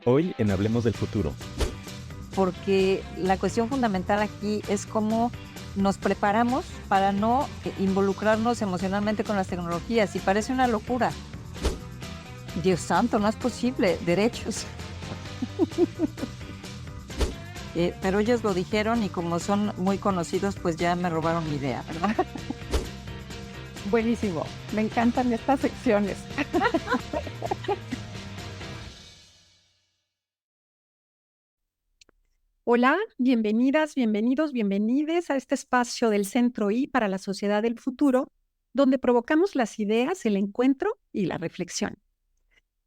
Hoy en Hablemos del Futuro. Porque la cuestión fundamental aquí es cómo nos preparamos para no involucrarnos emocionalmente con las tecnologías. Y parece una locura. Dios santo, no es posible. Derechos. Pero ellos lo dijeron y como son muy conocidos, pues ya me robaron mi idea, ¿verdad? Buenísimo, me encantan estas secciones. Hola, bienvenidas, bienvenidos, bienvenides a este espacio del Centro I para la Sociedad del Futuro, donde provocamos las ideas, el encuentro y la reflexión.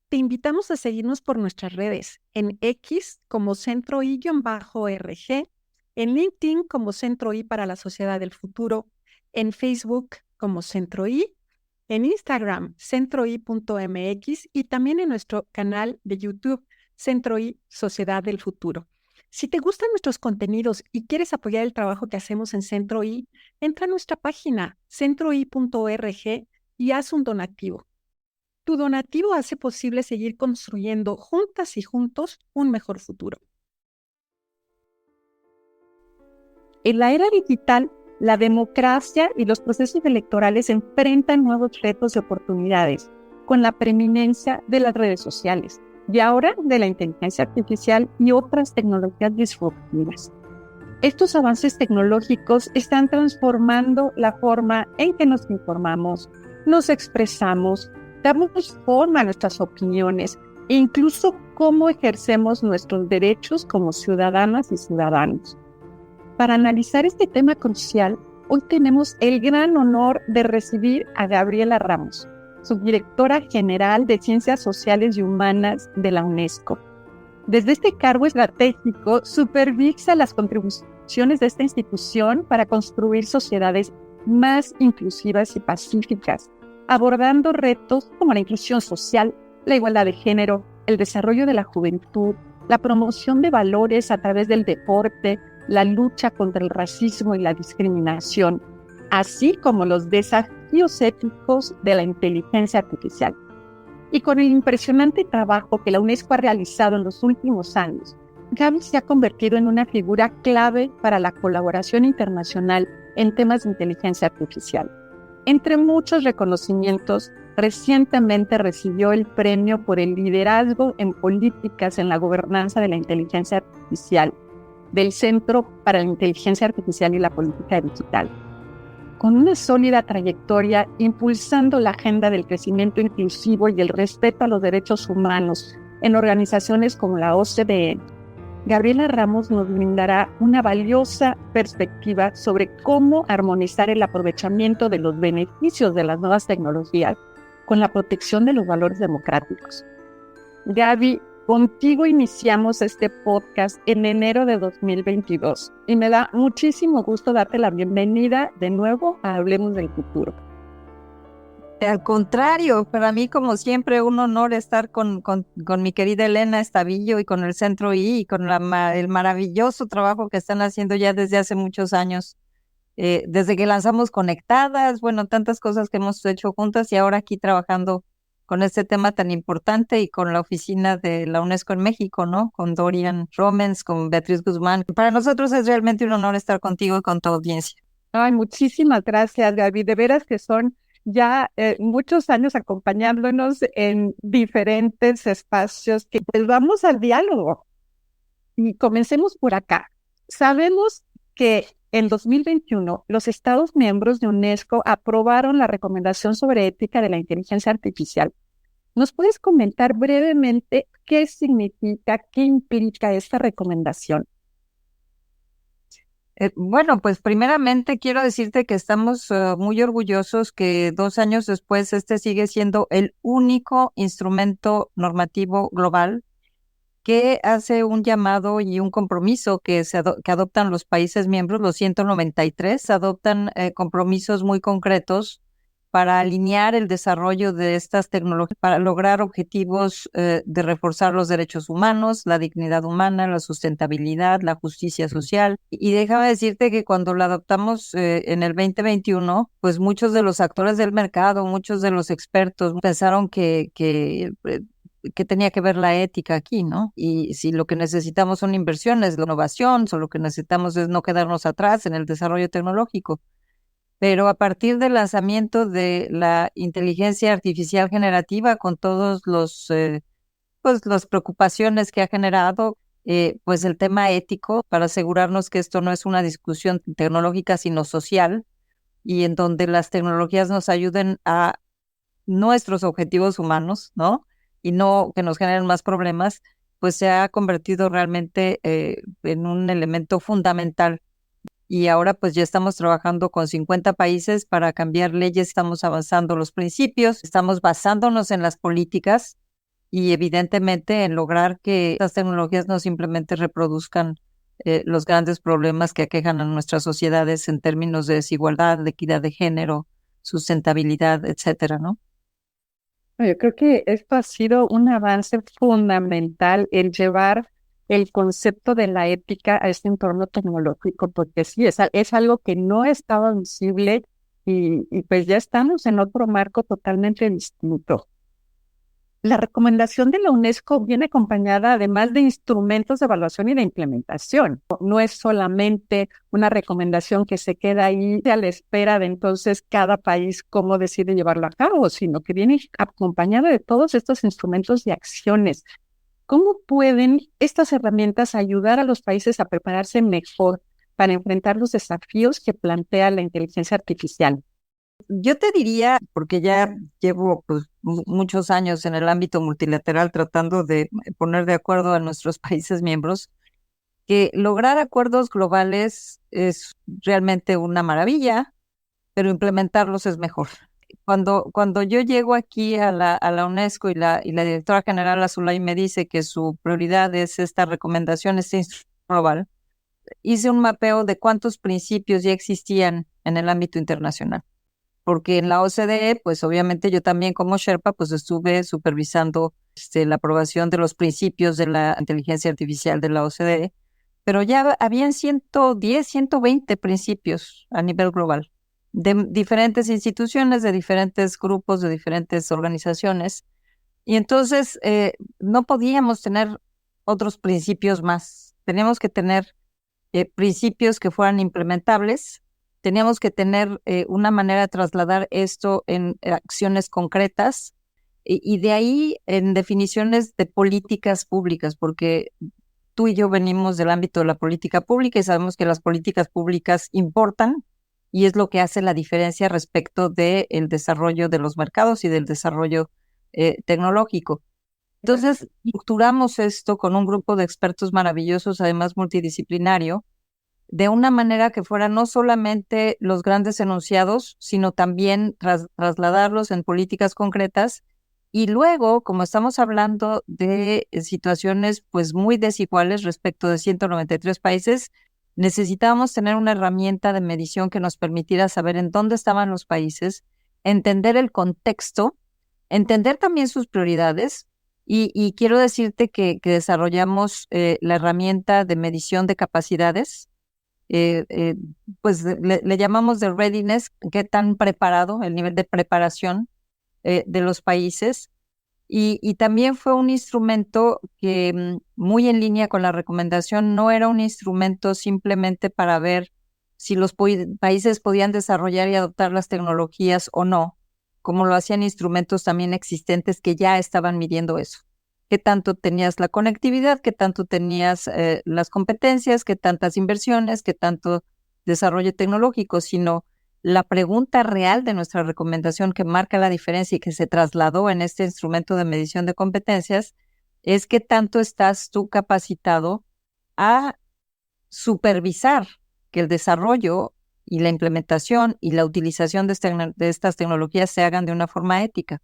Te invitamos a seguirnos por nuestras redes, en X como Centro I-RG, en LinkedIn como Centro I para la Sociedad del Futuro, en Facebook como Centro I, en Instagram centroi.mx y también en nuestro canal de YouTube Centro I Sociedad del Futuro. Si te gustan nuestros contenidos y quieres apoyar el trabajo que hacemos en Centro I, entra a nuestra página centroi.org y haz un donativo. Tu donativo hace posible seguir construyendo juntas y juntos un mejor futuro. En la era digital, la democracia y los procesos electorales enfrentan nuevos retos y oportunidades con la preeminencia de las redes sociales y ahora de la inteligencia artificial y otras tecnologías disruptivas. Estos avances tecnológicos están transformando la forma en que nos informamos, nos expresamos, damos forma a nuestras opiniones e incluso cómo ejercemos nuestros derechos como ciudadanas y ciudadanos. Para analizar este tema crucial, hoy tenemos el gran honor de recibir a Gabriela Ramos, subdirectora general de Ciencias Sociales y Humanas de la UNESCO. Desde este cargo estratégico, supervisa las contribuciones de esta institución para construir sociedades más inclusivas y pacíficas, abordando retos como la inclusión social, la igualdad de género, el desarrollo de la juventud, la promoción de valores a través del deporte, la lucha contra el racismo y la discriminación, así como los desafíos éticos de la inteligencia artificial. Y con el impresionante trabajo que la UNESCO ha realizado en los últimos años, Gaby se ha convertido en una figura clave para la colaboración internacional en temas de inteligencia artificial. Entre muchos reconocimientos, recientemente recibió el premio por el liderazgo en políticas en la gobernanza de la inteligencia artificial del Centro para la Inteligencia Artificial y la Política Digital. Con una sólida trayectoria impulsando la agenda del crecimiento inclusivo y el respeto a los derechos humanos en organizaciones como la OCDE, Gabriela Ramos nos brindará una valiosa perspectiva sobre cómo armonizar el aprovechamiento de los beneficios de las nuevas tecnologías con la protección de los valores democráticos. Gaby, contigo iniciamos este podcast en enero de 2022 y me da muchísimo gusto darte la bienvenida de nuevo a Hablemos del Futuro. Al contrario, para mí, como siempre, un honor estar con mi querida Elena Estavillo y con el Centro I y con el maravilloso trabajo que están haciendo ya desde hace muchos años, desde que lanzamos Conectadas, bueno, tantas cosas que hemos hecho juntas y ahora aquí trabajando con este tema tan importante y con la oficina de la UNESCO en México, ¿no? Con Dorian Romens, con Beatriz Guzmán. Para nosotros es realmente un honor estar contigo y con tu audiencia. Ay, muchísimas gracias, Gaby. De veras que son ya muchos años acompañándonos en diferentes espacios que pues vamos al diálogo. Y comencemos por acá. Sabemos que en 2021 los Estados miembros de UNESCO aprobaron la recomendación sobre ética de la inteligencia artificial. ¿Nos puedes comentar brevemente qué significa, qué implica esta recomendación? Bueno, pues primeramente quiero decirte que estamos muy orgullosos que 2 años después este sigue siendo el único instrumento normativo global que hace un llamado y un compromiso que adoptan los países miembros, los 193, adoptan compromisos muy concretos para alinear el desarrollo de estas tecnologías, para lograr objetivos de reforzar los derechos humanos, la dignidad humana, la sustentabilidad, la justicia social. Y déjame decirte que cuando la adoptamos en el 2021, pues muchos de los actores del mercado, muchos de los expertos pensaron que ¿qué tenía que ver la ética aquí, no? Y si lo que necesitamos son inversiones, la innovación, o lo que necesitamos es no quedarnos atrás en el desarrollo tecnológico. Pero a partir del lanzamiento de la inteligencia artificial generativa, con todos pues las preocupaciones que ha generado, pues el tema ético, para asegurarnos que esto no es una discusión tecnológica, sino social, y en donde las tecnologías nos ayuden a nuestros objetivos humanos, ¿no? Y no que nos generen más problemas, pues se ha convertido realmente en un elemento fundamental. Y ahora pues ya estamos trabajando con 50 países para cambiar leyes, estamos avanzando los principios, estamos basándonos en las políticas y evidentemente en lograr que estas tecnologías no simplemente reproduzcan los grandes problemas que aquejan a nuestras sociedades en términos de desigualdad, de equidad de género, sustentabilidad, etcétera, ¿no? Yo creo que esto ha sido un avance fundamental, el llevar el concepto de la ética a este entorno tecnológico, porque sí, es algo que no estaba visible y pues ya estamos en otro marco totalmente distinto. La recomendación de la UNESCO viene acompañada además de instrumentos de evaluación y de implementación. No es solamente una recomendación que se queda ahí a la espera de entonces cada país cómo decide llevarlo a cabo, sino que viene acompañada de todos estos instrumentos y acciones. ¿Cómo pueden estas herramientas ayudar a los países a prepararse mejor para enfrentar los desafíos que plantea la inteligencia artificial? Yo te diría, porque ya llevo pues, muchos años en el ámbito multilateral tratando de poner de acuerdo a nuestros países miembros, que lograr acuerdos globales es realmente una maravilla, pero implementarlos es mejor. Cuando yo llego aquí a la UNESCO y la directora general Azulay me dice que su prioridad es esta recomendación, este instrumento global, hice un mapeo de cuántos principios ya existían en el ámbito internacional. Porque en la OCDE, pues obviamente yo también como Sherpa, pues estuve supervisando la aprobación de los principios de la inteligencia artificial de la OCDE, pero ya habían 110, 120 principios a nivel global, de diferentes instituciones, de diferentes grupos, de diferentes organizaciones, y entonces no podíamos tener otros principios más, teníamos que tener principios que fueran implementables. Teníamos que tener una manera de trasladar esto en acciones concretas y de ahí en definiciones de políticas públicas, porque tú y yo venimos del ámbito de la política pública y sabemos que las políticas públicas importan y es lo que hace la diferencia respecto del desarrollo de los mercados y del desarrollo tecnológico. Entonces, estructuramos esto con un grupo de expertos maravillosos, además multidisciplinario, de una manera que fuera no solamente los grandes enunciados, sino también trasladarlos en políticas concretas. Y luego, como estamos hablando de situaciones pues muy desiguales respecto de 193 países, necesitábamos tener una herramienta de medición que nos permitiera saber en dónde estaban los países, entender el contexto, entender también sus prioridades. Y quiero decirte que desarrollamos la herramienta de medición de capacidades, eh, eh, pues le llamamos de readiness, qué tan preparado, el nivel de preparación de los países. Y también fue un instrumento que muy en línea con la recomendación, no era un instrumento simplemente para ver si los países podían desarrollar y adoptar las tecnologías o no, como lo hacían instrumentos también existentes que ya estaban midiendo eso. Qué tanto tenías la conectividad, qué tanto tenías las competencias, qué tantas inversiones, qué tanto desarrollo tecnológico, sino la pregunta real de nuestra recomendación que marca la diferencia y que se trasladó en este instrumento de medición de competencias es qué tanto estás tú capacitado a supervisar que el desarrollo y la implementación y la utilización de estas tecnologías se hagan de una forma ética.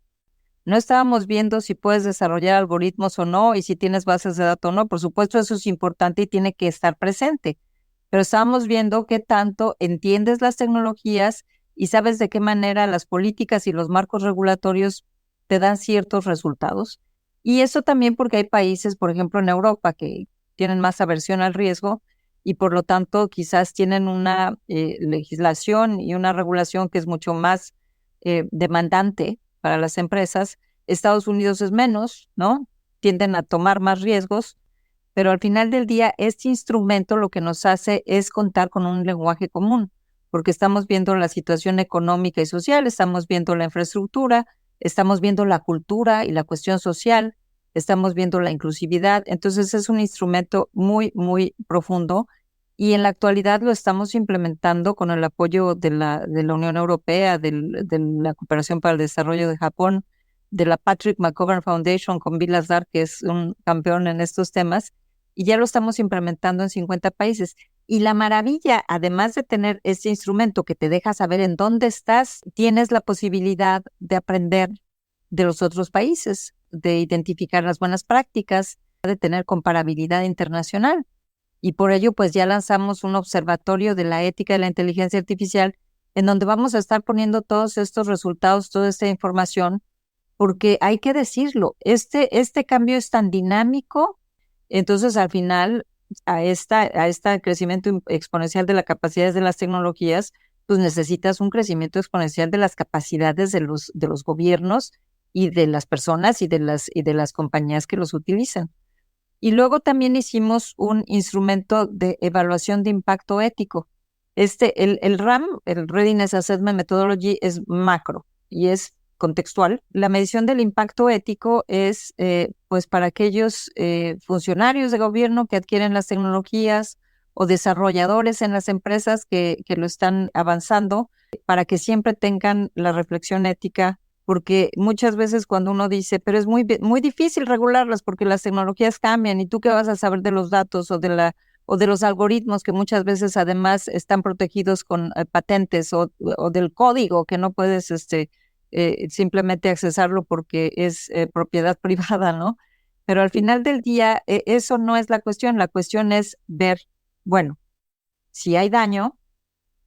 No estábamos viendo si puedes desarrollar algoritmos o no y si tienes bases de datos o no. Por supuesto, eso es importante y tiene que estar presente. Pero estábamos viendo qué tanto entiendes las tecnologías y sabes de qué manera las políticas y los marcos regulatorios te dan ciertos resultados. Y eso también porque hay países, por ejemplo, en Europa, que tienen más aversión al riesgo y por lo tanto quizás tienen una legislación y una regulación que es mucho más demandante para las empresas. Estados Unidos es menos, ¿no? tienden a tomar más riesgos, pero al final del día este instrumento lo que nos hace es contar con un lenguaje común, porque estamos viendo la situación económica y social, estamos viendo la infraestructura, estamos viendo la cultura y la cuestión social, estamos viendo la inclusividad. Entonces es un instrumento muy, muy profundo y en la actualidad lo estamos implementando con el apoyo de la Unión Europea, de la Cooperación para el Desarrollo de Japón, de la Patrick McGovern Foundation con Bill Lazar, que es un campeón en estos temas, y ya lo estamos implementando en 50 países. Y la maravilla, además de tener este instrumento que te deja saber en dónde estás, tienes la posibilidad de aprender de los otros países, de identificar las buenas prácticas, de tener comparabilidad internacional. Y por ello, pues ya lanzamos un observatorio de la ética de la inteligencia artificial, en donde vamos a estar poniendo todos estos resultados, toda esta información, porque hay que decirlo, este cambio es tan dinámico, entonces al final a este crecimiento exponencial de las capacidades de las tecnologías, pues necesitas un crecimiento exponencial de las capacidades de los gobiernos y de las personas y de las compañías que los utilizan. Y luego también hicimos un instrumento de evaluación de impacto ético. El RAM, el Readiness Assessment Methodology, es macro y es contextual. La medición del impacto ético es pues para aquellos funcionarios de gobierno que adquieren las tecnologías o desarrolladores en las empresas que lo están avanzando, para que siempre tengan la reflexión ética, porque muchas veces cuando uno dice, pero es muy, muy difícil regularlas porque las tecnologías cambian y tú qué vas a saber de los datos o de los algoritmos que muchas veces además están protegidos con patentes o del código que no puedes simplemente accesarlo porque es propiedad privada, ¿no? Pero al final del día eso no es la cuestión es ver, bueno, si hay daño,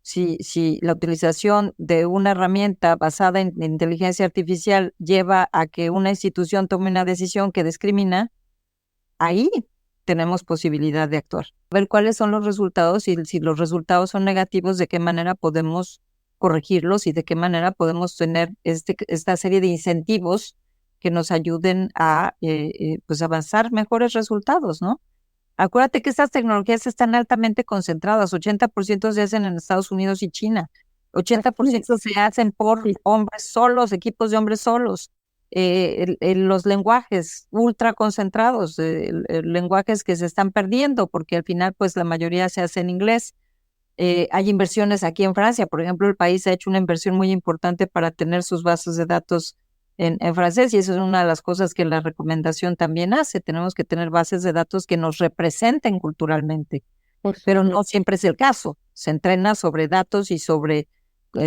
si la utilización de una herramienta basada en inteligencia artificial lleva a que una institución tome una decisión que discrimina, ahí tenemos posibilidad de actuar. Ver cuáles son los resultados y si los resultados son negativos, de qué manera podemos corregirlos y de qué manera podemos tener esta serie de incentivos que nos ayuden a pues avanzar mejores resultados, ¿no? Acuérdate que estas tecnologías están altamente concentradas, 80% se hacen en Estados Unidos y China, 80% se hacen por hombres solos, equipos de hombres solos. Los lenguajes ultra concentrados, lenguajes que se están perdiendo porque al final pues la mayoría se hace en inglés. Hay inversiones aquí en Francia, por ejemplo, el país ha hecho una inversión muy importante para tener sus bases de datos en francés y eso es una de las cosas que la recomendación también hace. Tenemos que tener bases de datos que nos representen culturalmente, pero no siempre es el caso. Se entrena sobre datos y sobre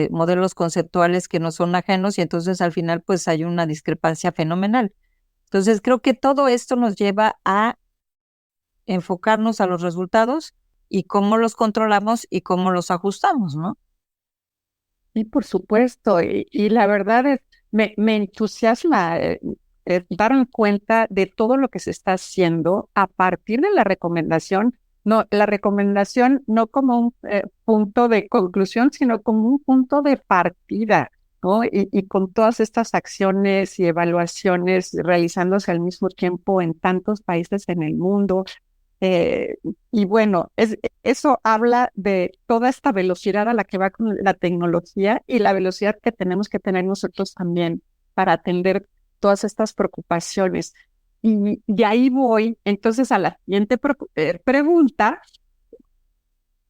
modelos conceptuales que no son ajenos y entonces al final pues hay una discrepancia fenomenal. Entonces creo que todo esto nos lleva a enfocarnos a los resultados y cómo los controlamos y cómo los ajustamos, ¿no? Y por supuesto, y la verdad es, me entusiasma darme cuenta de todo lo que se está haciendo a partir de la recomendación no como un punto de conclusión, sino como un punto de partida, ¿no? Y con todas estas acciones y evaluaciones realizándose al mismo tiempo en tantos países en el mundo. Y bueno, eso habla de toda esta velocidad a la que va con la tecnología y la velocidad que tenemos que tener nosotros también para atender todas estas preocupaciones. Y ahí voy entonces a la siguiente pregunta,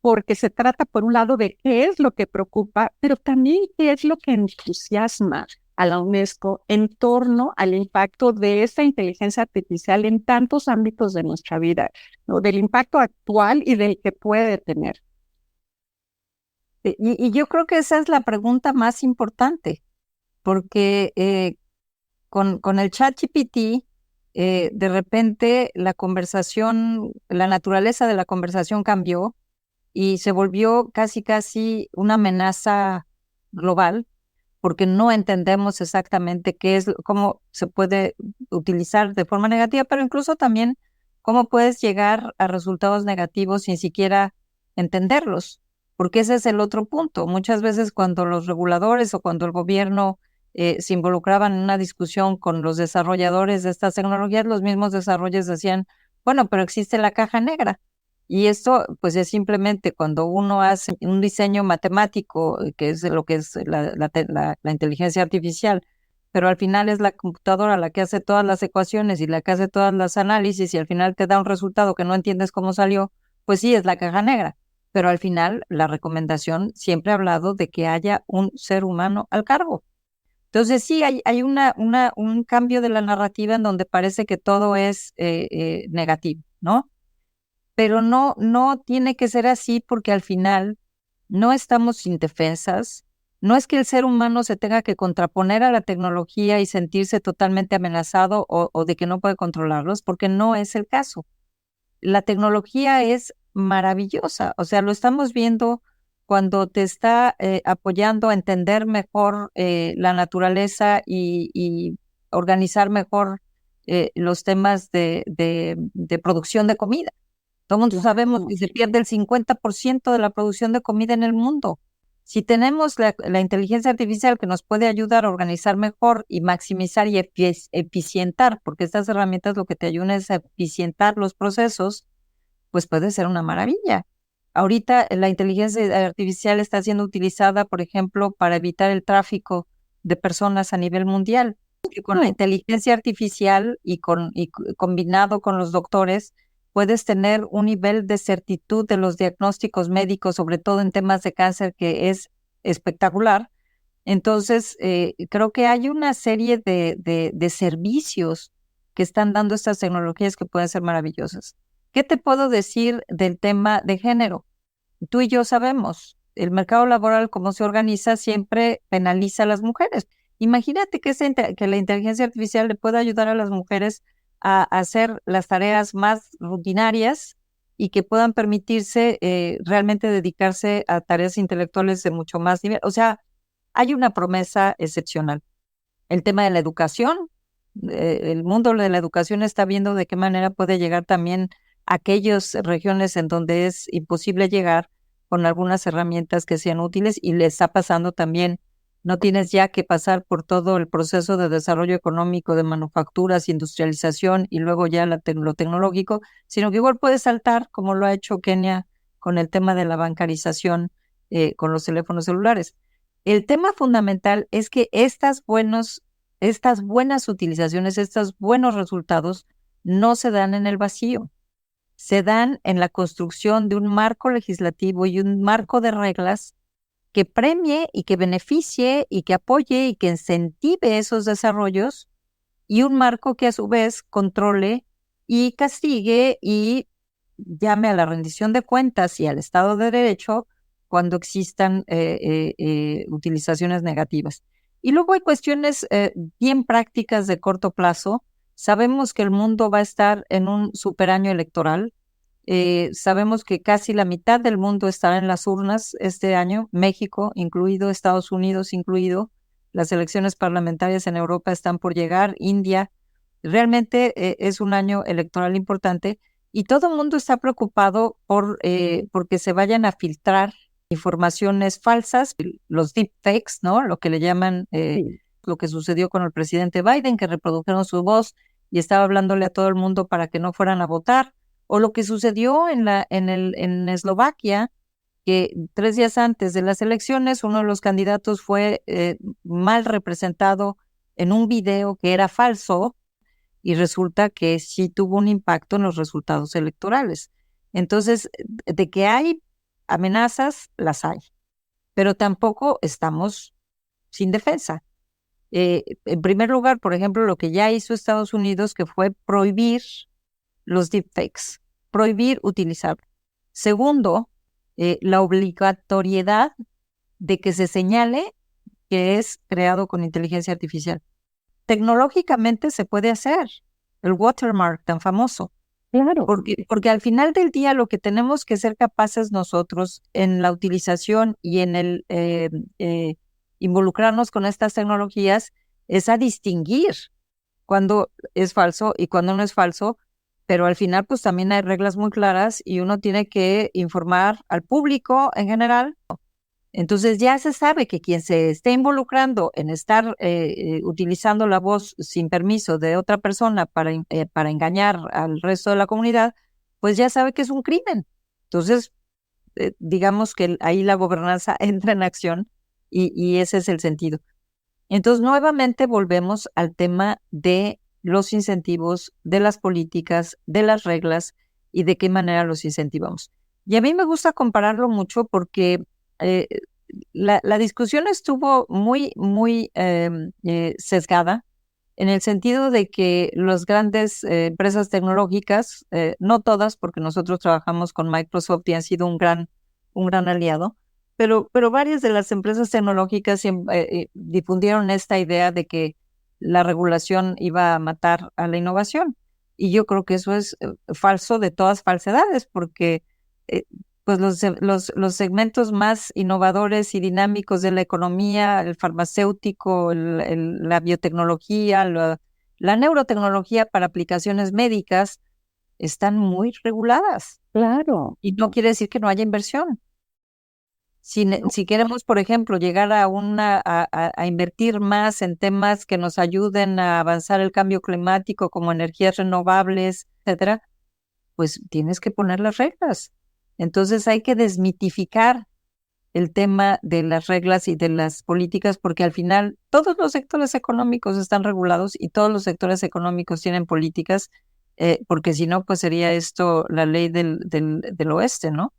porque se trata por un lado de qué es lo que preocupa, pero también qué es lo que entusiasma a la UNESCO en torno al impacto de esta inteligencia artificial en tantos ámbitos de nuestra vida, ¿no? Del impacto actual y del que puede tener. Y yo creo que esa es la pregunta más importante, porque con el ChatGPT, de repente la naturaleza de la conversación cambió y se volvió casi una amenaza global, porque no entendemos exactamente cómo se puede utilizar de forma negativa, pero incluso también cómo puedes llegar a resultados negativos sin siquiera entenderlos, porque ese es el otro punto. Muchas veces cuando los reguladores o cuando el gobierno se involucraban en una discusión con los desarrolladores de estas tecnologías, los mismos desarrolladores decían, bueno, pero existe la caja negra. Y esto, pues, es simplemente cuando uno hace un diseño matemático, que es lo que es la inteligencia artificial, pero al final es la computadora la que hace todas las ecuaciones y la que hace todas las análisis y al final te da un resultado que no entiendes cómo salió, pues sí, es la caja negra. Pero al final la recomendación siempre ha hablado de que haya un ser humano al cargo. Entonces sí, hay un cambio de la narrativa en donde parece que todo es negativo, ¿no? Pero no tiene que ser así porque al final no estamos indefensas. No es que el ser humano se tenga que contraponer a la tecnología y sentirse totalmente amenazado o de que no puede controlarlos, porque no es el caso. La tecnología es maravillosa, o sea, lo estamos viendo cuando te está apoyando a entender mejor la naturaleza y organizar mejor los temas de producción de comida. Todo el mundo sabemos que se pierde el 50% de la producción de comida en el mundo. Si tenemos la inteligencia artificial que nos puede ayudar a organizar mejor y maximizar y eficientar, porque estas herramientas lo que te ayudan es a eficientar los procesos, pues puede ser una maravilla. Ahorita la inteligencia artificial está siendo utilizada, por ejemplo, para evitar el tráfico de personas a nivel mundial. Y con la inteligencia artificial y combinado con los doctores, puedes tener un nivel de certitud de los diagnósticos médicos, sobre todo en temas de cáncer, que es espectacular. Entonces, creo que hay una serie de servicios que están dando estas tecnologías que pueden ser maravillosas. ¿Qué te puedo decir del tema de género? Tú y yo sabemos, el mercado laboral, cómo se organiza, siempre penaliza a las mujeres. Imagínate que la inteligencia artificial le pueda ayudar a las mujeres a hacer las tareas más rutinarias y que puedan permitirse realmente dedicarse a tareas intelectuales de mucho más nivel. O sea, hay una promesa excepcional. El tema de la educación, el mundo de la educación está viendo de qué manera puede llegar también a aquellas regiones en donde es imposible llegar con algunas herramientas que sean útiles y le está pasando también. No tienes ya que pasar por todo el proceso de desarrollo económico, de manufacturas, industrialización y luego ya lo tecnológico, sino que igual puedes saltar, como lo ha hecho Kenia con el tema de la bancarización con los teléfonos celulares. El tema fundamental es que estas buenas utilizaciones, estos buenos resultados, no se dan en el vacío. Se dan en la construcción de un marco legislativo y un marco de reglas que premie y que beneficie y que apoye y que incentive esos desarrollos y un marco que a su vez controle y castigue y llame a la rendición de cuentas y al Estado de Derecho cuando existan utilizaciones negativas. Y luego hay cuestiones bien prácticas de corto plazo. Sabemos que el mundo va a estar en un superaño electoral. Sabemos que casi la mitad del mundo estará en las urnas este año, México incluido, Estados Unidos incluido. Las elecciones parlamentarias en Europa están por llegar, India. Realmente es un año electoral importante y todo el mundo está preocupado porque se vayan a filtrar informaciones falsas, los deepfakes, ¿no? Lo que le llaman, lo que sucedió con el presidente Biden, que reprodujeron su voz y estaba hablándole a todo el mundo para que no fueran a votar, o lo que sucedió en Eslovaquia, que 3 días antes de las elecciones uno de los candidatos fue mal representado en un video que era falso y resulta que sí tuvo un impacto en los resultados electorales. Entonces, de que hay amenazas, las hay, pero tampoco estamos sin defensa. En primer lugar, por ejemplo, lo que ya hizo Estados Unidos, que fue prohibir los deepfakes, prohibir utilizarlo. Segundo, la obligatoriedad de que se señale que es creado con inteligencia artificial. Tecnológicamente se puede hacer, el watermark tan famoso. Claro. Porque al final del día lo que tenemos que ser capaces nosotros en la utilización y en el involucrarnos con estas tecnologías es a distinguir cuando es falso y cuando no es falso, pero al final pues también hay reglas muy claras y uno tiene que informar al público en general Entonces ya se sabe que quien se esté involucrando en estar utilizando la voz sin permiso de otra persona para engañar al resto de la comunidad, pues ya sabe que es un crimen. Entonces, digamos que ahí la gobernanza entra en acción y ese es el sentido. Entonces, nuevamente volvemos al tema de los incentivos, de las políticas, de las reglas y de qué manera los incentivamos. Y a mí me gusta compararlo mucho porque eh, la discusión estuvo muy sesgada en el sentido de que las grandes empresas tecnológicas, no todas, porque nosotros trabajamos con Microsoft y han sido un gran aliado, pero varias de las empresas tecnológicas difundieron esta idea de que la regulación iba a matar a la innovación. Y yo creo que eso es falso de todas falsedades, porque eh, pues los segmentos más innovadores y dinámicos de la economía, el farmacéutico, la biotecnología, la neurotecnología para aplicaciones médicas, están muy reguladas. Claro. Y no quiere decir que no haya inversión. Si queremos, por ejemplo, llegar a invertir más en temas que nos ayuden a avanzar el cambio climático como energías renovables, etcétera, pues tienes que poner las reglas. Entonces hay que desmitificar el tema de las reglas y de las políticas, porque al final todos los sectores económicos están regulados y todos los sectores económicos tienen políticas, porque si no, pues sería esto la ley del oeste, ¿no?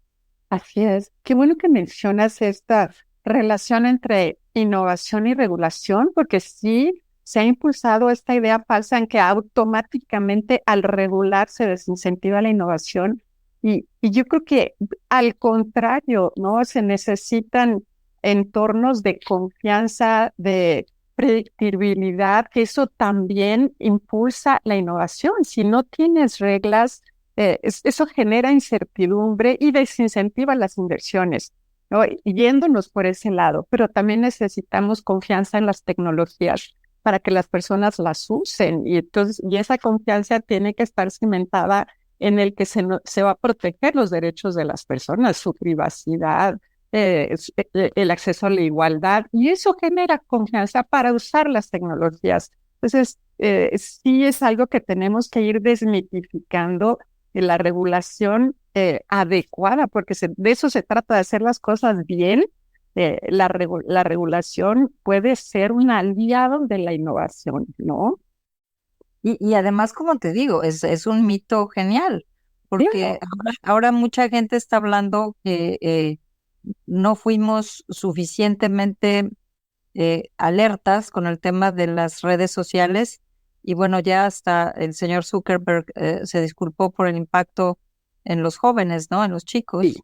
Así es. Qué bueno que mencionas esta relación entre innovación y regulación, porque sí se ha impulsado esta idea falsa en que automáticamente al regular se desincentiva la innovación. Y yo creo que al contrario, ¿no? Se necesitan entornos de confianza, de predictibilidad, que eso también impulsa la innovación. Si no tienes reglas, eso genera incertidumbre y desincentiva las inversiones, ¿no? Yéndonos por ese lado, pero también necesitamos confianza en las tecnologías para que las personas las usen y esa confianza tiene que estar cimentada en el que se va a proteger los derechos de las personas, su privacidad, el acceso a la igualdad, y eso genera confianza para usar las tecnologías. Entonces, sí es algo que tenemos que ir desmitificando la regulación adecuada, porque de eso se trata, de hacer las cosas bien. La regulación puede ser un aliado de la innovación, ¿no? Y además, como te digo, es un mito genial, porque ahora mucha gente está hablando que no fuimos suficientemente alertas con el tema de las redes sociales y bueno, ya hasta el señor Zuckerberg se disculpó por el impacto en los jóvenes, ¿no? En los chicos. Sí.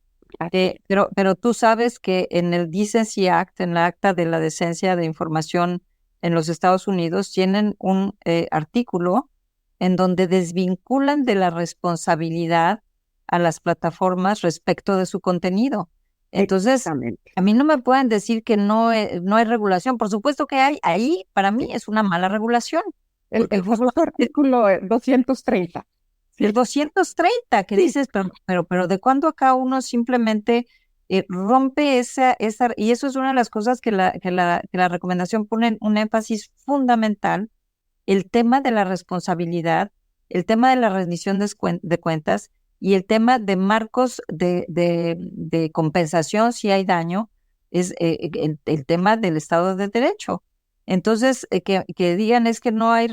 Pero tú sabes que en el Decency Act, en la Acta de la Decencia de Información en los Estados Unidos, tienen un artículo en donde desvinculan de la responsabilidad a las plataformas respecto de su contenino. Entonces, a mí no me pueden decir que no hay regulación. Por supuesto que hay. Ahí, para mí, es una mala regulación. El famoso artículo 230. Sí. El 230, que dices, pero ¿de cuándo acá uno simplemente rompe y eso es una de las cosas que la recomendación pone un énfasis fundamental, el tema de la responsabilidad, el tema de la rendición de cuentas y el tema de marcos de compensación si hay daño, es el tema del Estado de Derecho. Entonces, que digan es que no hay,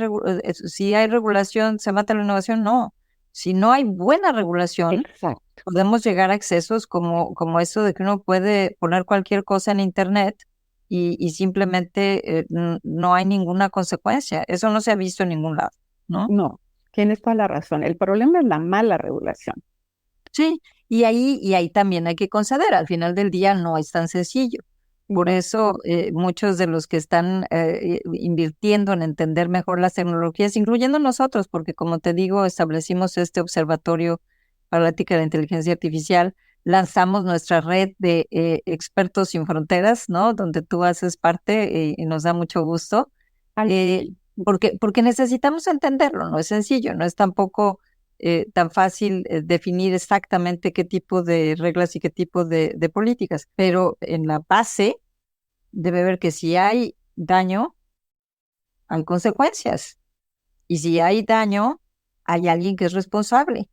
si hay regulación, se mata la innovación, no. Si no hay buena regulación, Exacto. podemos llegar a excesos como eso de que uno puede poner cualquier cosa en Internet y simplemente no hay ninguna consecuencia. Eso no se ha visto en ningún lado, ¿no? No, tienes toda la razón. El problema es la mala regulación. Sí, y ahí también hay que conceder. Al final del día no es tan sencillo. Por eso muchos de los que están invirtiendo en entender mejor las tecnologías, incluyendo nosotros, porque como te digo, establecimos este observatorio para la ética de la inteligencia artificial, lanzamos nuestra red de expertos sin fronteras, ¿no? Donde tú haces parte y nos da mucho gusto, porque necesitamos entenderlo, no es sencillo, no es tampoco tan fácil definir exactamente qué tipo de reglas y qué tipo de políticas, pero en la base debe ver que si hay daño, hay consecuencias. Y si hay daño, hay alguien que es responsable.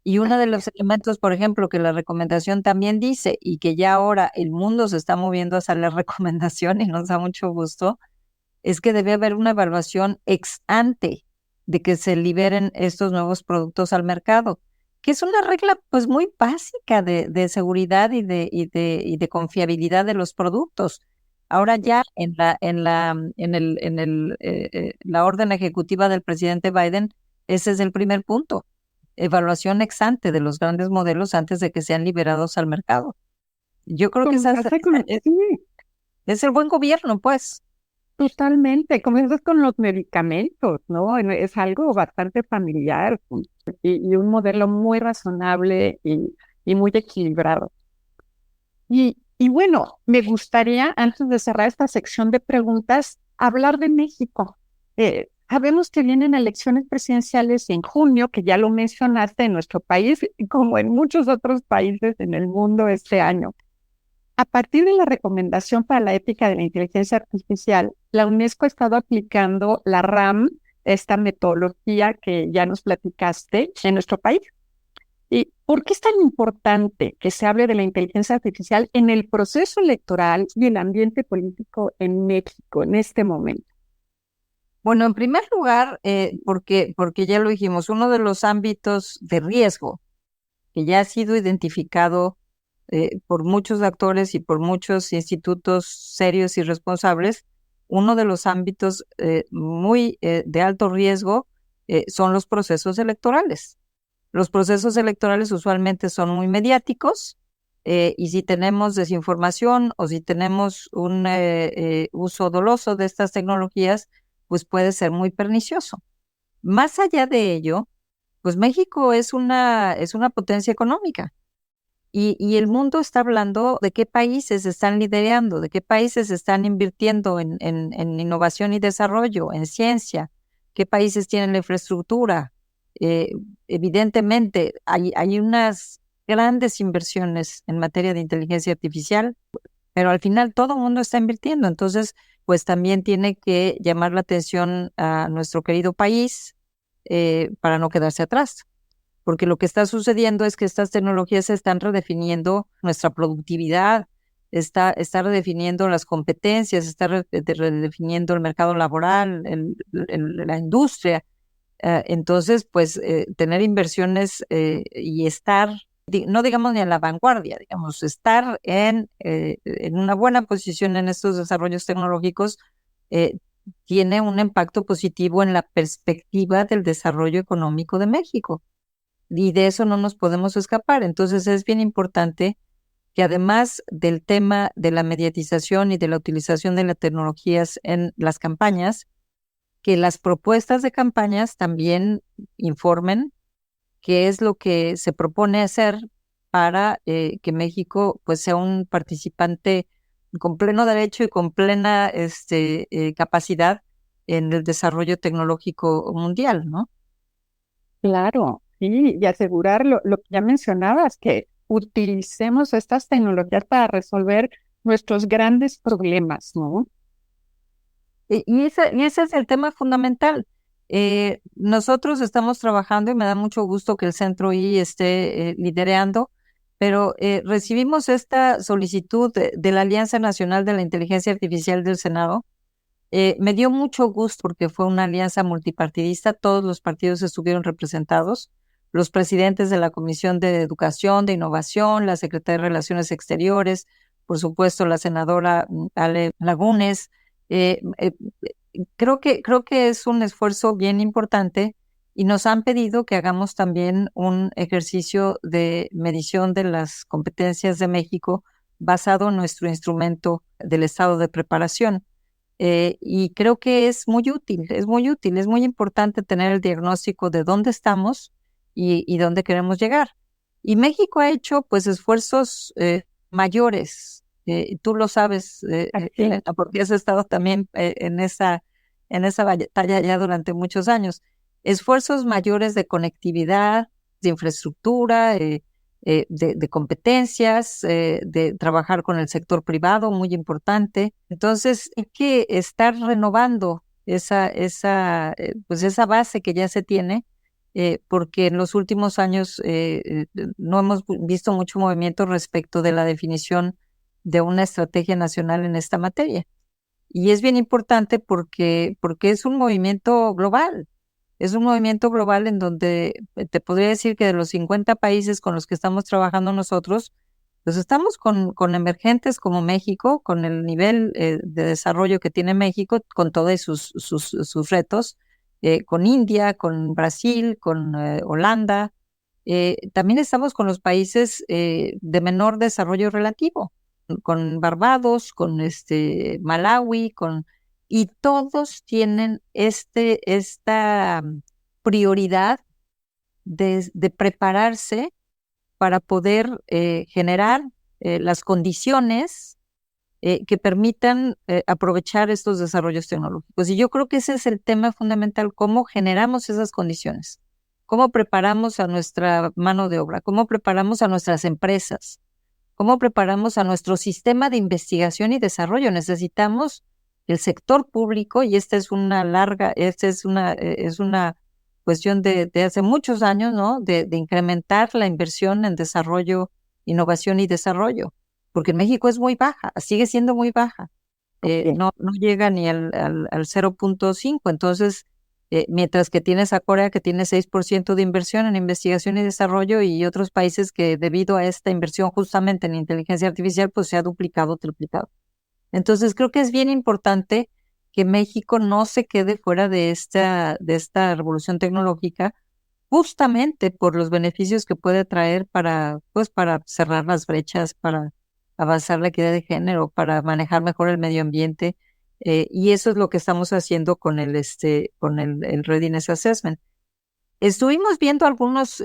Y uno de los elementos, por ejemplo, que la recomendación también dice, y que ya ahora el mundo se está moviendo hacia la recomendación y nos da mucho gusto, es que debe haber una evaluación ex ante de que se liberen estos nuevos productos al mercado, que es una regla pues muy básica de seguridad y de confiabilidad de los productos. Ahora ya la orden ejecutiva del presidente Biden, ese es el primer punto, evaluación ex ante de los grandes modelos antes de que sean liberados al mercado. Yo creo que Como pasa con, sí, es el buen gobierno, pues. totalmente, comienzas con los medicamentos, ¿no? Es algo bastante familiar y un modelo muy razonable y muy equilibrado. Y bueno, me gustaría, antes de cerrar esta sección de preguntas, hablar de México. Sabemos que vienen elecciones presidenciales en junio, que ya lo mencionaste en nuestro país, como en muchos otros países en el mundo este año. A partir de la recomendación para la ética de la inteligencia artificial, la UNESCO ha estado aplicando la RAM, esta metodología que ya nos platicaste, en nuestro país. ¿Y por qué es tan importante que se hable de la inteligencia artificial en el proceso electoral y el ambiente político en México en este momento? Bueno, en primer lugar, porque ya lo dijimos, uno de los ámbitos de riesgo que ya ha sido identificado por muchos actores y por muchos institutos serios y responsables, uno de los ámbitos muy de alto riesgo son los procesos electorales. Los procesos electorales usualmente son muy mediáticos y si tenemos desinformación o si tenemos un uso doloso de estas tecnologías, pues puede ser muy pernicioso. Más allá de ello, pues México es una potencia económica y el mundo está hablando de qué países están liderando, de qué países están invirtiendo en innovación y desarrollo, en ciencia, qué países tienen la infraestructura. Eh, Evidentemente, hay unas grandes inversiones en materia de inteligencia artificial, pero al final todo el mundo está invirtiendo, entonces pues también tiene que llamar la atención a nuestro querido país para no quedarse atrás, porque lo que está sucediendo es que estas tecnologías están redefiniendo nuestra productividad, está redefiniendo las competencias, está redefiniendo el mercado laboral, la industria. Entonces, pues tener inversiones y estar, no digamos ni a la vanguardia, digamos, estar en una buena posición en estos desarrollos tecnológicos eh, tiene un impacto positivo en la perspectiva del desarrollo económico de México. Y de eso no nos podemos escapar. Entonces es bien importante que además del tema de la mediatización y de la utilización de las tecnologías en las campañas, que las propuestas de campañas también informen qué es lo que se propone hacer para que México pues sea un participante con pleno derecho y con plena capacidad en el desarrollo tecnológico mundial, ¿no? Claro, sí, y asegurar lo que ya mencionabas, que utilicemos estas tecnologías para resolver nuestros grandes problemas, ¿no? Y ese es el tema fundamental. Nosotros estamos trabajando y me da mucho gusto que el Centro I esté liderando, pero recibimos esta solicitud de la Alianza Nacional de la Inteligencia Artificial del Senado. Me dio mucho gusto porque fue una alianza multipartidista, todos los partidos estuvieron representados, los presidentes de la Comisión de Educación, de Innovación, la Secretaria de Relaciones Exteriores, por supuesto la senadora Ale Lagunes. Eh, eh, creo que es un esfuerzo bien importante y nos han pedido que hagamos también un ejercicio de medición de las competencias de México basado en nuestro instrumento del estado de preparación. Y creo que es muy útil, es muy útil, es muy importante tener el diagnóstico de dónde estamos y dónde queremos llegar. Y México ha hecho pues esfuerzos mayores, tú lo sabes, Así, Elena, porque has estado también en esa batalla ya durante muchos años. esfuerzos mayores de conectividad, de infraestructura, de competencias, de trabajar con el sector privado, muy importante. Entonces, hay que estar renovando pues esa base que ya se tiene, porque en los últimos años no hemos visto mucho movimiento respecto de la definición de una estrategia nacional en esta materia. Y es bien importante porque es un movimiento global. Es un movimiento global en donde te podría decir que de los 50 países con los que estamos trabajando nosotros, pues estamos con emergentes como México, con el nivel de desarrollo que tiene México, con todos sus retos, con India, con Brasil, con Holanda. También estamos con los países de menor desarrollo relativo, con Barbados, con Malawi, y todos tienen esta prioridad de prepararse para poder generar las condiciones que permitan aprovechar estos desarrollos tecnológicos. Y yo creo que ese es el tema fundamental: cómo generamos esas condiciones, cómo preparamos a nuestra mano de obra, cómo preparamos a nuestras empresas, cómo preparamos a nuestro sistema de investigación y desarrollo. Necesitamos el sector público, y esta es una cuestión de hace muchos años, ¿no? De incrementar la inversión en desarrollo, innovación y desarrollo, porque en México es muy baja, sigue siendo muy baja. No llega ni al 0.5. Entonces, mientras que tienes a Corea, que tiene 6% de inversión en investigación y desarrollo, y otros países que debido a esta inversión justamente en inteligencia artificial, pues se ha duplicado, triplicado. Entonces creo que es bien importante que México no se quede fuera de esta revolución tecnológica, justamente por los beneficios que puede traer para cerrar las brechas, para avanzar la equidad de género, para manejar mejor el medio ambiente. Y eso es lo que estamos haciendo con el Readiness Assessment. Estuvimos viendo algunos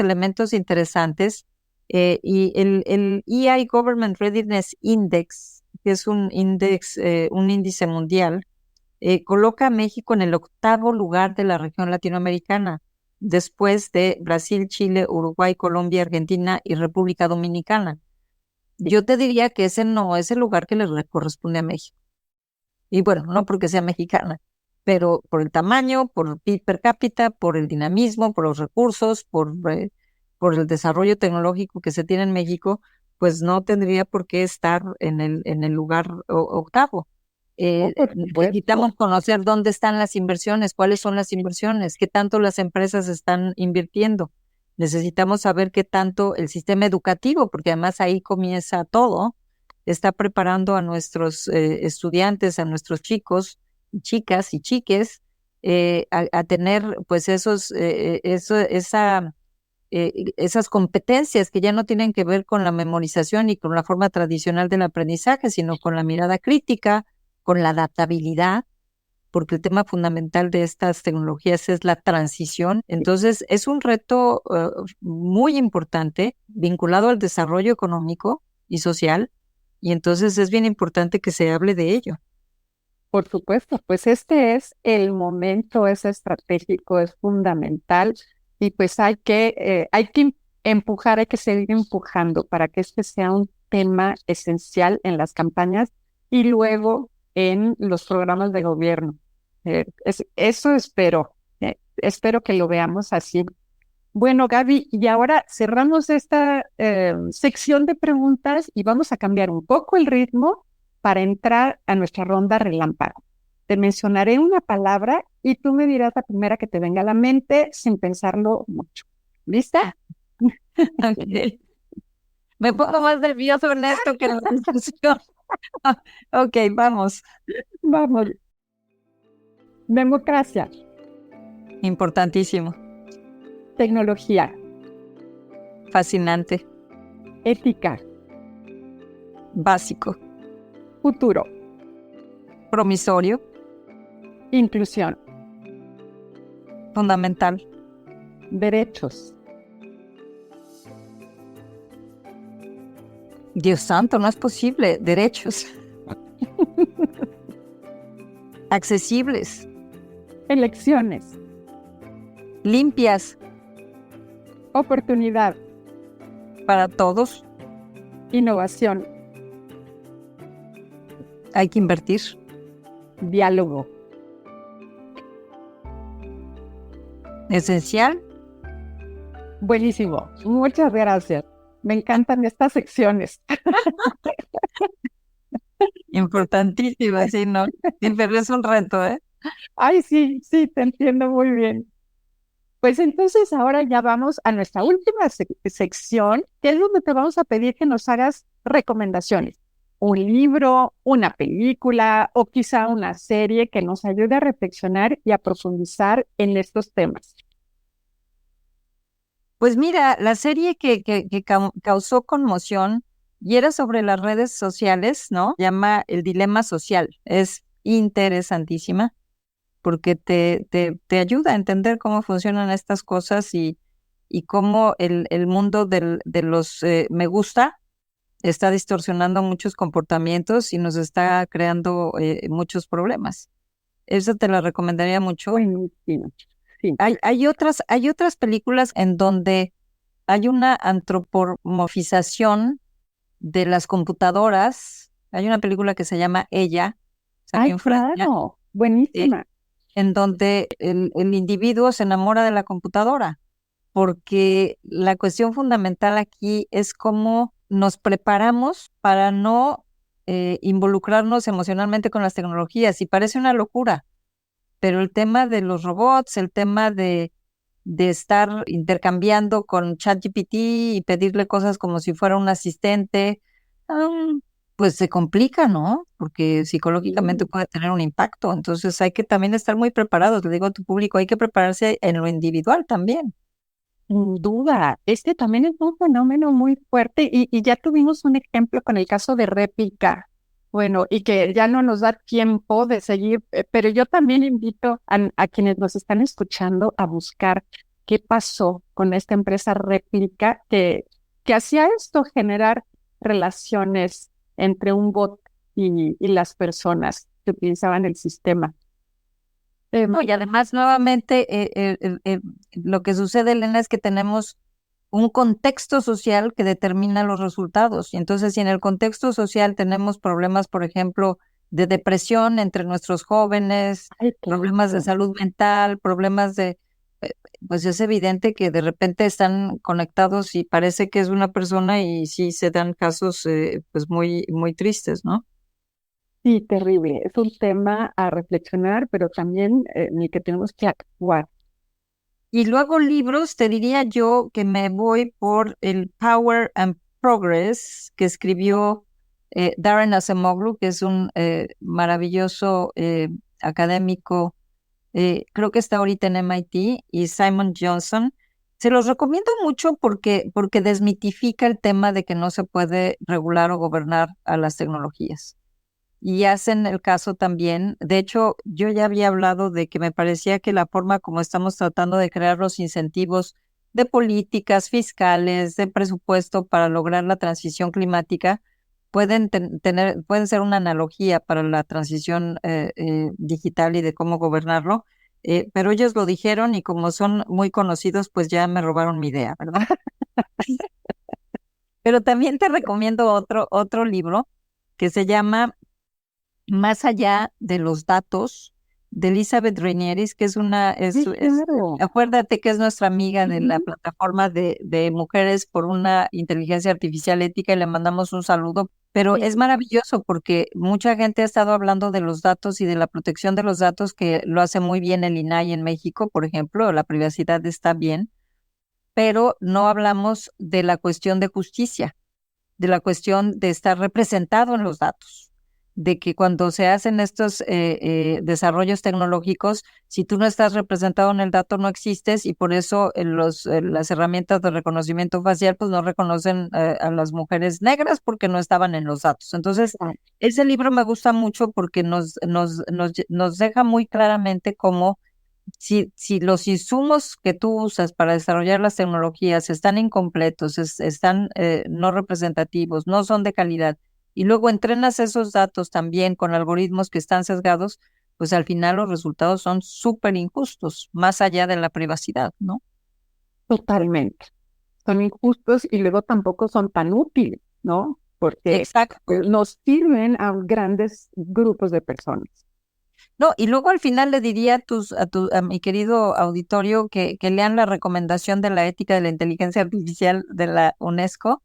elementos interesantes, y el EI Government Readiness Index, que es un índice mundial, coloca a México en el 8º lugar de la región latinoamericana, después de Brasil, Chile, Uruguay, Colombia, Argentina y República Dominicana. Yo te diría que ese no es el lugar que le corresponde a México. Y bueno, no porque sea mexicana, pero por el tamaño, por el PIB per cápita, por el dinamismo, por los recursos, por el desarrollo tecnológico que se tiene en México, pues no tendría por qué estar en el lugar 8º. Necesitamos conocer dónde están las inversiones, cuáles son las inversiones, qué tanto las empresas están invirtiendo. Necesitamos saber qué tanto el sistema educativo, porque además ahí comienza todo, está preparando a nuestros estudiantes, a nuestros chicos, chicas y chiques, a tener pues esas competencias que ya no tienen que ver con la memorización y con la forma tradicional del aprendizaje, sino con la mirada crítica, con la adaptabilidad, porque el tema fundamental de estas tecnologías es la transición. Entonces, es un reto muy importante vinculado al desarrollo económico y social, y entonces es bien importante que se hable de ello. Por supuesto, pues este es el momento, es estratégico, es fundamental, y pues hay que empujar, hay que seguir empujando para que este sea un tema esencial en las campañas y luego en los programas de gobierno. Eso espero que lo veamos así. Bueno, Gaby, y ahora cerramos esta sección de preguntas y vamos a cambiar un poco el ritmo para entrar a nuestra ronda relámpago. Te mencionaré una palabra y tú me dirás la primera que te venga a la mente sin pensarlo mucho. ¿Lista? Okay. Me pongo más nervioso en esto que en la discusión. Ok, vamos. Vamos. Democracia. Importantísimo. Tecnología. Fascinante. Ética. Básico. Futuro. Promisorio. Inclusión. Fundamental. Derechos. Dios santo, no es posible. Derechos. Accesibles. Elecciones. limpias Oportunidad. para todos. Innovación. Hay que invertir. Diálogo. Esencial. Buenísimo. Muchas gracias. Me encantan estas secciones. Importantísima, sí, ¿no? Sí, pero es un reto, ¿eh? Ay, sí, sí, te entiendo muy bien. Pues entonces ahora ya vamos a nuestra última sección, que es donde te vamos a pedir que nos hagas recomendaciones. Un libro, una película o quizá una serie que nos ayude a reflexionar y a profundizar en estos temas. Pues mira, la serie que causó conmoción y era sobre las redes sociales, ¿no? Llama El Dilema Social. Es interesantísima porque te ayuda a entender cómo funcionan estas cosas y cómo el mundo de los me gusta está distorsionando muchos comportamientos y nos está creando muchos problemas. Eso te la recomendaría mucho. Buenísimo. Sí. Hay otras películas en donde hay una antropomorfización de las computadoras. Hay una película que se llama Ella, salió Ay, en Francia, claro. Buenísima. en donde el individuo se enamora de la computadora, porque la cuestión fundamental aquí es cómo nos preparamos para no involucrarnos emocionalmente con las tecnologías. Y parece una locura, pero el tema de los robots, el tema de estar intercambiando con ChatGPT y pedirle cosas como si fuera un asistente, pues se complica, ¿no? Porque psicológicamente puede tener un impacto. Entonces hay que también estar muy preparados. Le digo a tu público, hay que prepararse en lo individual también. Sin duda, este también es un fenómeno muy fuerte y ya tuvimos un ejemplo con el caso de Réplica. Bueno, y que ya no nos da tiempo de seguir, pero yo también invito a quienes nos están escuchando a buscar qué pasó con esta empresa Réplica que hacía esto, generar relaciones entre un bot y las personas que utilizaban el sistema. No, y además, nuevamente, lo que sucede, Elena, es que tenemos un contexto social que determina los resultados. Y entonces, si en el contexto social tenemos problemas, por ejemplo, de depresión entre nuestros jóvenes, Ay, problemas de salud mental, problemas eh, pues es evidente que de repente están conectados y parece que es una persona y sí se dan casos, pues muy, muy tristes, ¿no? sí, terrible. Es un tema a reflexionar, pero también en el que tenemos que actuar. Y luego libros, te diría yo que me voy por el Power and Progress que escribió Darren Acemoglu, que es un maravilloso académico, creo que está ahorita en MIT, y Simon Johnson. Se los recomiendo mucho porque desmitifica el tema de que no se puede regular o gobernar a las tecnologías. Y hacen el caso también. De hecho, yo ya había hablado de que me parecía que la forma como estamos tratando de crear los incentivos de políticas fiscales, de presupuesto para lograr la transición climática, pueden ser una analogía para la transición digital y de cómo gobernarlo. Pero ellos lo dijeron y como son muy conocidos, pues ya me robaron mi idea, ¿verdad? Pero también te recomiendo otro libro que se llama Más allá de los datos, de Elizabeth Reinieris, que Sí, claro. acuérdate que es nuestra amiga de la plataforma de Mujeres por una Inteligencia Artificial Ética y le mandamos un saludo, pero Sí. es maravilloso porque mucha gente ha estado hablando de los datos y de la protección de los datos, que lo hace muy bien el INAI en México, por ejemplo, la privacidad está bien, pero no hablamos de la cuestión de justicia, de la cuestión de estar representado en los datos, de que cuando se hacen estos desarrollos tecnológicos, si tú no estás representado en el dato, no existes y por eso las herramientas de reconocimiento facial pues no reconocen a las mujeres negras porque no estaban en los datos. Entonces, Ah, ese libro me gusta mucho porque nos deja muy claramente cómo si los insumos que tú usas para desarrollar las tecnologías están incompletos, están no representativos, no son de calidad, y luego entrenas esos datos también con algoritmos que están sesgados, pues al final los resultados son súper injustos, más allá de la privacidad, ¿no? Totalmente. Son injustos y luego tampoco son tan útiles, ¿no? Porque Exacto. nos sirven a grandes grupos de personas. No, y luego al final le diría a mi querido auditorio que lean la recomendación de la ética de la inteligencia artificial de la UNESCO.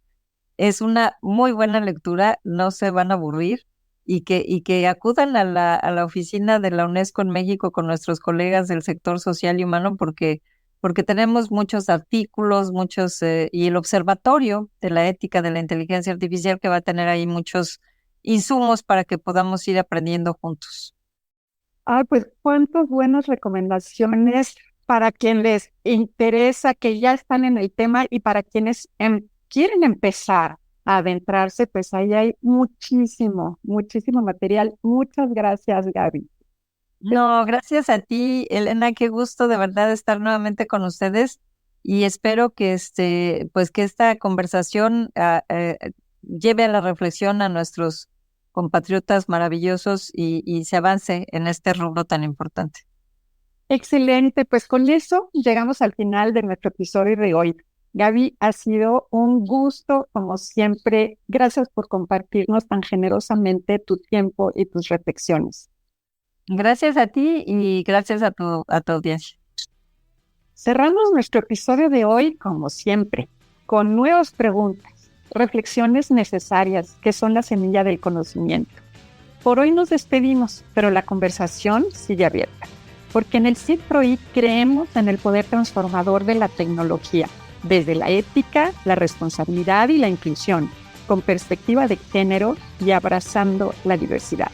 Es una muy buena lectura, no se van a aburrir y que acudan a la oficina de la UNESCO en México con nuestros colegas del sector social y humano porque tenemos muchos artículos, y el observatorio de la ética de la inteligencia artificial que va a tener ahí muchos insumos para que podamos ir aprendiendo juntos. Pues cuántas buenas recomendaciones para quien les interesa, que ya están en el tema y para quienes quieren empezar a adentrarse, pues ahí hay muchísimo material. Muchas gracias, Gaby. No, gracias a ti, Elena, qué gusto de verdad estar nuevamente con ustedes y espero que pues que esta conversación lleve a la reflexión a nuestros compatriotas maravillosos y se avance en este rubro tan importante. Excelente, pues con eso llegamos al final de nuestro episodio de hoy. Gaby, ha sido un gusto, como siempre. Gracias por compartirnos tan generosamente tu tiempo y tus reflexiones. Gracias a ti y gracias a tu audiencia. Cerramos nuestro episodio de hoy, como siempre, con nuevas preguntas, reflexiones necesarias que son la semilla del conocimiento. Por hoy nos despedimos, pero la conversación sigue abierta, porque en el CIPROI creemos en el poder transformador de la tecnología, desde la ética, la responsabilidad y la inclusión, con perspectiva de género y abrazando la diversidad.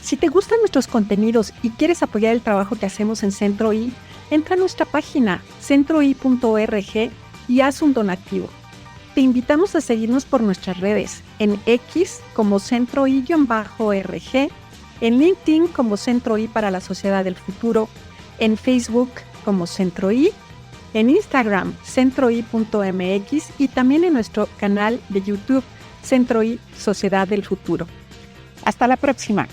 Si te gustan nuestros contenidos y quieres apoyar el trabajo que hacemos en Centro I, entra a nuestra página centroi.org y haz un donativo. Te invitamos a seguirnos por nuestras redes, en X como Centro I-RG, en LinkedIn como Centro I para la Sociedad del Futuro, en Facebook como Centro I, en Instagram centroi.mx y también en nuestro canal de YouTube Centro I Sociedad del Futuro. Hasta la próxima.